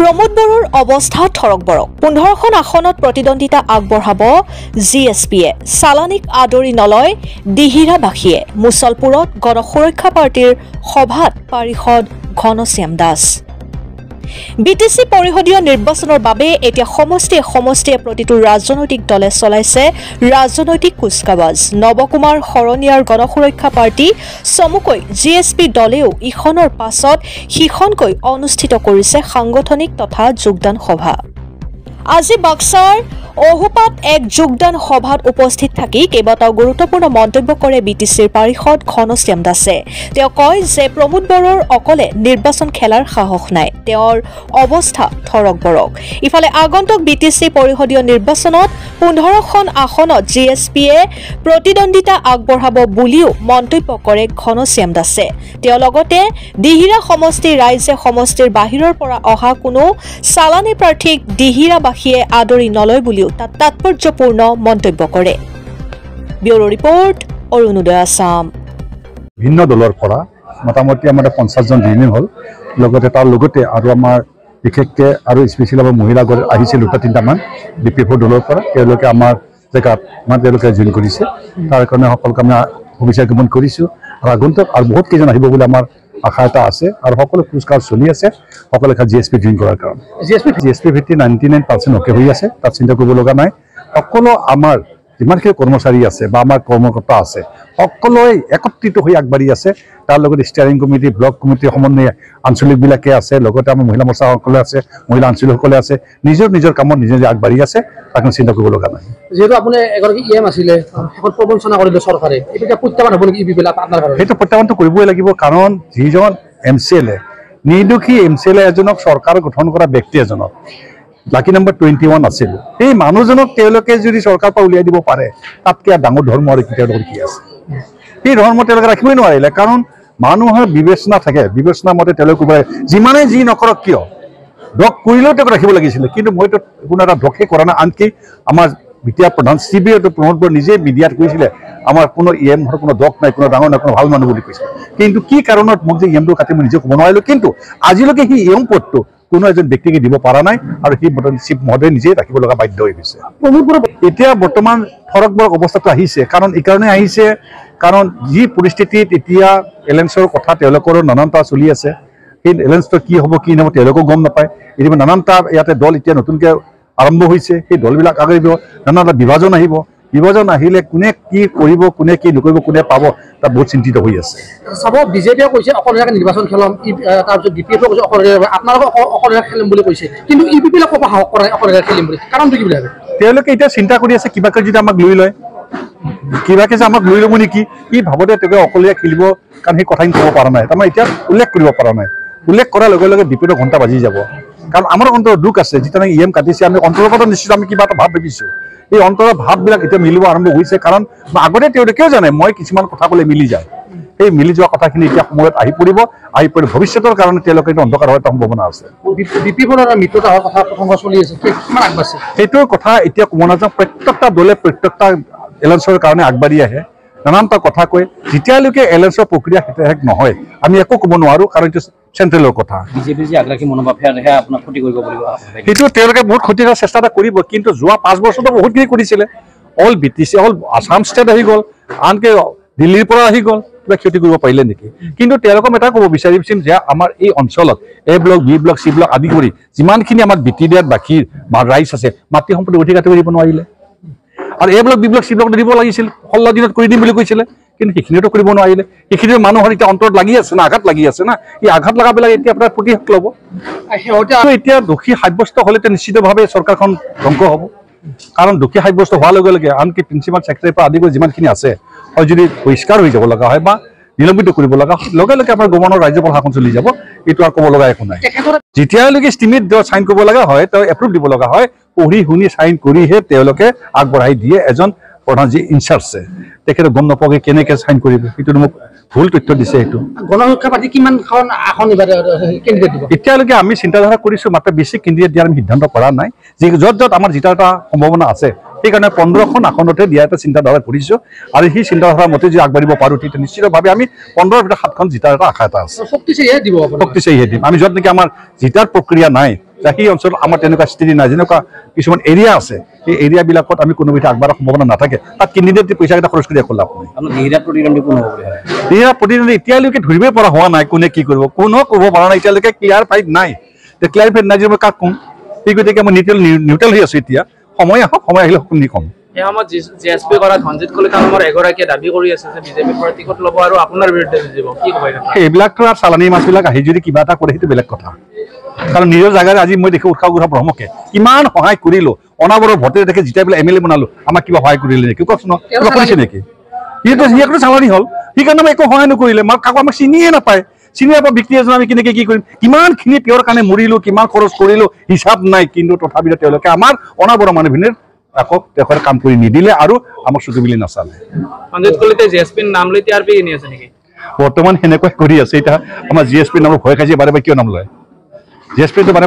প্ৰমোদ বড়োৰ অৱস্থা থৰক-বৰক 15খন আসনত প্ৰতিদ্বন্দ্বিতা আগবঢ়াব জিএছপিয়ে চালানীক আদৰি নলয় দিহিৰাবাসীয়ে মুছলপুৰত গণসুৰক্ষা পাৰ্টিৰ সভাত পাৰিষদ ঘনশ্যাম দাস বিটিসি পৰিষদীয় নিৰ্বাচনৰ বাবে এতিয়া সমষ্টিয়ে প্ৰতিটো ৰাজনৈতিক দলে চলাইছে ৰাজনৈতিক কুচকাৱাজ নৱকুমাৰ শৰণীয়াৰ গণসুৰক্ষা পাৰ্টি চমুকৈ জিএছপি দলেও ইখনৰ পাছত সিখনকৈ অনুষ্ঠিত কৰিছে সাংগঠনিক তথা যোগদান সভা আজি বাক্সাৰ অহুপাত এক যোগদান সভাত উপস্থিত থাকি কেইবাটাও গুৰুত্বপূৰ্ণ মন্তব্য কৰে বিটিসিৰ পাৰিষদ ঘনশ্যাম দাসে তেওঁ কয় যে প্ৰমোদ বড়োৰ অকলে নিৰ্বাচন খেলাৰ সাহস নাই তেওঁৰ অৱস্থা থৰক-বৰক ইফালে আগন্তুক বিটিসি পৰিষদীয় নিৰ্বাচনত 15খন আসনত জিএছপিয়ে প্ৰতিদ্বন্দ্বিতা আগবঢ়াব বুলিও মন্তব্য কৰে ঘনশ্যাম দাসে তেওঁ লগতে দিহিৰা সমষ্টিৰ ৰাইজে সমষ্টিৰ বাহিৰৰ পৰা অহা কোনো চালানী প্ৰাৰ্থীক দিহিৰাবাসীয়ে আদৰি নলয় বুলিও তাৎপৰ্যপূৰ্ণ মন্তব্য কৰে ব্যুৰো ৰিপৰ্ট অৰুণোদয় আসাম ভিন্ন দলৰ পৰা মোটামুটি আমাৰ 50 জন ৰিনিউ হল লগতে তাৰ লগতে আৰু আমাৰ বিশেষকে আৰু স্পেশাল আমাৰ মহিলা গৰ আহিছিল দুটা তিনটা মান বিপিএফৰ দলৰ পৰা তেওঁলোকে আমাৰ জেগাত তেওঁলোকে জইন কৰিছে তাৰ কাৰণে সকলোকে আমি অভিষেক গমন কৰিছো আৰু আগন্তুক আৰু বহুত কেইজন আহিব বুলি আমাৰ আশা এটা আছে আৰু সকলো পুৰস্কাৰ চলি আছে সকলো জিএছপি জইন কৰাৰ কাৰণে জিএছপি ভিত্তি 99% ওকে হৈ আছে তাত চিন্তা কৰিব লগা নাই সকলো আমাৰ যিমানখিনি কৰ্মচাৰী আছে বা আমাৰ কৰ্মকৰ্তা আছে সকলোৱে একত্ৰিত হৈ আগবাঢ়ি আছে তাৰ লগতে ষ্টিয়াৰিং কমিটি ব্লক কমিটি সমন্বয় আঞ্চলিকবিলাকে আছে লগতে আমাৰ মহিলা মোৰ্চাসকলে আছে মহিলা আঞ্চলিকসকলে আছে নিজৰ কামত নিজে আগবাঢ়ি আছে তাক চিন্তা কৰিব লগা নাই যেহেতু আপুনি এগৰাকী ইএম আছিলে এখন প্ৰবঞ্চনা কৰিলে চৰকাৰে এতিয়া প্ৰত্যাহ্বান হ'ব নেকি ইবিবিলাক আপোনাৰ কাৰণে সেইটো প্ৰত্যাহ্বানটো কৰিবই লাগিব কাৰণ যিজন এমচিএলএ নিৰ্দোষী এমচিএলএ এজনক চৰকাৰ গঠন কৰা ব্যক্তি এজনক লাকি নম্বৰ 21 আছিল এই মানুহজনক তেওঁলোকে যদি চৰকাৰ পৰা উলিয়াই দিব পাৰে তাতকৈ ডাঙৰ ধৰ্ম আৰু কি তেওঁলোকৰ কি আছে এই ধৰ্ম তেওঁলোকে ৰাখিবই নোৱাৰিলে কাৰণ মানুহৰ বিবেচনা থাকে বিবেচনা মতে তেওঁলোকে যিমানে যি নকৰক কিয় দক কৰিলেও তেওঁক ৰাখিব লাগিছিলে কিন্তু মইতো কোনো এটা দকে কৰা নাই আনকি আমাৰ বিটিয়া প্ৰধান চিবিএটো প্ৰমোদ বড়ো নিজে মিডিয়াত কৈছিলে আমাৰ কোনো ইএমৰ কোনো দক নাই কোনো ডাঙৰ নাই কোনো ভাল মানুহ বুলি কৈছে কিন্তু কি কাৰণত মোক যে ইএমটো কাটি মই নিজে ক'ব নোৱাৰিলোঁ কিন্তু আজিলৈকে সি ইএম পদটো কোনো এজন ব্যক্তিকে দিব পৰা নাই আৰু সেই চিফ মহোদয় নিজে ৰাখিব লগা বাধ্য হৈ গৈছে এতিয়া বৰ্তমান থৰক-বৰক অৱস্থাটো আহিছে কাৰণ এই কাৰণে আহিছে কাৰণ যি পৰিস্থিতিত এতিয়া এলেঞ্চৰ কথা তেওঁলোকৰ নানানটা চলি আছে সেই এলেঞ্চটো কি হ'ব কি নহ'ব তেওঁলোকেও গম নাপায় এতিয়া নানানটা ইয়াতে দল এতিয়া নতুনকৈ আৰম্ভ হৈছে সেই দলবিলাক আগবাঢ়িব নানানটা বিভাজন আহিলে কোনে কি কৰিব কোনে কি নকৰিব কোনে পাব তাত বহুত চিন্তিত হৈ আছে চাব বিজেপিয়ে কৈছে অকলশৰীয়াকৈ নিৰ্বাচন খেলাম তাৰপিছত ডিপিএফে কৈছে অকলশৰীয়াকৈ আপোনালোকক অকলশৰীয়াকৈ খেলিম বুলি কৈছে কিন্তু ইপিপিলে ক'ব সাহস কৰা অকলশৰীয়াকৈ খেলিম বুলি কাৰণটো কি বুলি ভাবে তেওঁলোকে এতিয়া চিন্তা কৰি আছে কিবাকে যদি আমাক লৈ লয় কিবাকে যে আমাক লৈ ল'ব নেকি কি ভাবতে তেওঁলোকে অকলীয়া খেলিব কাৰণ সেই কথাখিনি ক'ব পৰা নাই তাৰমানে এতিয়া উল্লেখ কৰিব পৰা নাই উল্লেখ কৰাৰ লগে লগে বিপদৰ ঘণ্টা বাজি যাব কাৰণ আমাৰ অন্তৰত দুখ আছে যিটো ইএম কাটিছে আমি অন্তৰৰ পৰা নিশ্চিত আমি কিবা এটা ভাৱ ভাবিছোঁ এই অন্তৰৰ ভাৱবিলাক এতিয়া মিলিব আৰম্ভ হৈছে কাৰণ আগতে তেওঁলোকেও জানে মই কিছুমান কথা ক'লে মিলি যায় সেই মিলি যোৱা কথাখিনি এতিয়া সময়ত আহি পৰিব ভৱিষ্যতৰ কাৰণে তেওঁলোকে এইটো অন্ধকাৰ হোৱাৰ সম্ভাৱনা আছে মিত্ৰতা হোৱাৰ কথা প্ৰসংগ চলি আছে কিমান আগবাঢ়িছে সেইটোৰ কথা এতিয়া ক'ব নাযাওঁ প্ৰত্যেকটা দলে প্ৰত্যেকটা এলেঞ্চৰ কাৰণে আগবাঢ়ি আহে নানানটা কথা কয় যেতিয়ালৈকে এলেঞ্চৰ প্ৰক্ৰিয়া শেষ নহয় আমি একো ক'ব নোৱাৰোঁ কাৰণ এইটো চেণ্ট্ৰেলৰ কথা বিজেপিৰ যে আগৰাকী মনোভাৱ সেয়া আপোনাক ক্ষতি কৰিব পাৰিব সেইটো তেওঁলোকে বহুত ক্ষতি কৰাৰ চেষ্টা এটা কৰিব কিন্তু যোৱা 5 বছৰতো বহুতখিনি কৰিছিলে all BTC all Assam state আহি গ'ল আনকি দিল্লীৰ পৰা আহি গ'ল কিবা ক্ষতি কৰিব পাৰিলে নেকি কিন্তু তেওঁলোকক এটা ক'ব বিচাৰিম যে আমাৰ এই অঞ্চলত A block B block C block আদি কৰি যিমানখিনি আমাৰ বিটিডিয়াত বাকী ৰাইজ আছে মাটি সম্পত্তি অধিকাৰ কৰিব নোৱাৰিলে আৰু A block B block C block দিব লাগিছিল 16 দিনত কৰি দিম বুলি কৈছিলে কিন্তু সেইখিনিতো কৰিব নোৱাৰিলে সেইখিনি মানুহৰ এতিয়া অন্তৰত লাগি আছে না আঘাত লাগি আছে না এই আঘাত লগাবিলাক এতিয়া আপোনাৰ প্ৰতিশোধ ল'ব এতিয়া দোষী সাব্যস্ত হ'লে নিশ্চিতভাৱে চৰকাৰখন ধ্বংস হ'ব কাৰণ দোষী সাব্যস্ত হোৱাৰ লগে লগে আনকি প্ৰিন্সিপাল ছেক্ৰেটাৰীৰ পৰা আদি কৰি যিমানখিনি আছে হয় যদি বহিষ্কাৰ হৈ যাব লগা হয় বা নিলম্বিত কৰিব লগা লগে লগে আমাৰ গভৰ্ণৰ ৰাজ্যপাল শাসন চলি যাব এইটো আৰু ক'ব লগা একো নাই যেতিয়ালৈকে ষ্টিমিট চাইন কৰিব লগা হয় তেওঁ এপ্ৰুভ দিব লগা হয় পঢ়ি শুনি চাইন কৰিহে তেওঁলোকে আগবঢ়াই দিয়ে এজন প্ৰধান যি ইনচাৰ্জে তেখেতে গম নোপোৱাকৈ কেনেকৈ চাইন কৰিব সেইটো মোক ভুল তথ্য দিছে সেইটো গণসংখ্যা পাতি কিমানখন আসন কেণ্ডিডেট দিব এতিয়ালৈকে আমি চিন্তাধাৰা কৰিছোঁ মাত্ৰ বেছি কেণ্ডিডেট দিয়াৰ আমি সিদ্ধান্ত কৰা নাই যে য'ত আমাৰ যিটা এটা সম্ভাৱনা আছে সেইকাৰণে 15খন আসনতে দিয়া এটা চিন্তাধাৰা কৰিছোঁ আৰু সেই চিন্তাধাৰা মতে যদি আগবাঢ়িব পাৰোঁ তেতিয়া নিশ্চিতভাৱে আমি 15ৰ ভিতৰত 7খন জিতাৰ এটা আশা এটা আছে শক্তিশালীহে দিব শক্তিশালীহে দিম আমি য'ত নেকি আমাৰ জিতাৰ প্ৰক্ৰিয়া নাই সেই অঞ্চলত আমাৰ তেনেকুৱা স্থিতি নাই যেনেকুৱা কিছুমান এৰিয়া আছে সেই এৰিয়াবিলাকত আমি কোনোবিধ আগবঢ়াৰ সম্ভাৱনা নাথাকে তাত কেণ্ডিডেট পইচাকেইটা খৰচ কৰি ক'লে আপুনি দিহিৰাত প্ৰতিদ্বন্দ্বী এতিয়ালৈকে ধৰিবই পৰা হোৱা নাই কোনে কি কৰিব কোনেও ক'ব পৰা নাই এতিয়ালৈকে ক্লিয়াৰ ফাইট নাই ক্লিয়াৰ ফাইট নাই যে মই কাক ক'ম সেই গতিকে মই নিউট্ৰেল হৈ আছোঁ এতিয়া সময় আহক সময় আহিলে শুনি ক'ম এই সময়ত জিএছপি কৰা ধনজিৎ কলিতা নামৰ এগৰাকীয়ে দাবী কৰি আছে যে বিজেপি পৰা টিকট ল'ব আৰু আপোনাৰ বিৰুদ্ধে যুঁজিব কি ক'ব এইবিলাকতো আৰু চালানী মাছবিলাক আহি যদি কিবা এটা কৰে সেইটো বেলেগ কথা কাৰণ নিজৰ জাগাৰে আজি মই দেখি উৎসাহ গুৰা ব্ৰহ্মকে কিমান সহায় কৰিলোঁ অনাবৰৰ ভোটেৰে দেখি যেতিয়া বোলে MLA বনালোঁ আমাক কিবা সহায় কৰিলে নেকি কওকচোন কিবা কৰিছে নেকি সিহঁতো চালানী হ'ল সেইকাৰণে আমাক একো সহায় নকৰিলে কাকো আমাক চিনিয়ে নাপায় চিনি নাপায় ব্যক্তি এজন আমি কেনেকৈ কি কৰিম কিমানখিনি তেওঁৰ কাৰণে মৰিলোঁ কিমান খৰচ কৰিলোঁ হিচাপ নাই কিন্তু তথাপিতো তেওঁলোকে আমাৰ অনাবৰৰ মানুহখিনিৰ আকৌ তেখেতে কাম কৰি নিদিলে আৰু আমাক চকু মিলি নাচালে ধনজিৎ কলিতাই জিএছপিৰ নাম লৈ টিআৰপি কিনি আছে নেকি বৰ্তমান সেনেকুৱাই কৰি আছে এতিয়া আমাৰ জিএছপিৰ নামৰ ভয় খাইছে বাৰে বাৰে কিয় নাম লয় জিএছপিটো বাৰে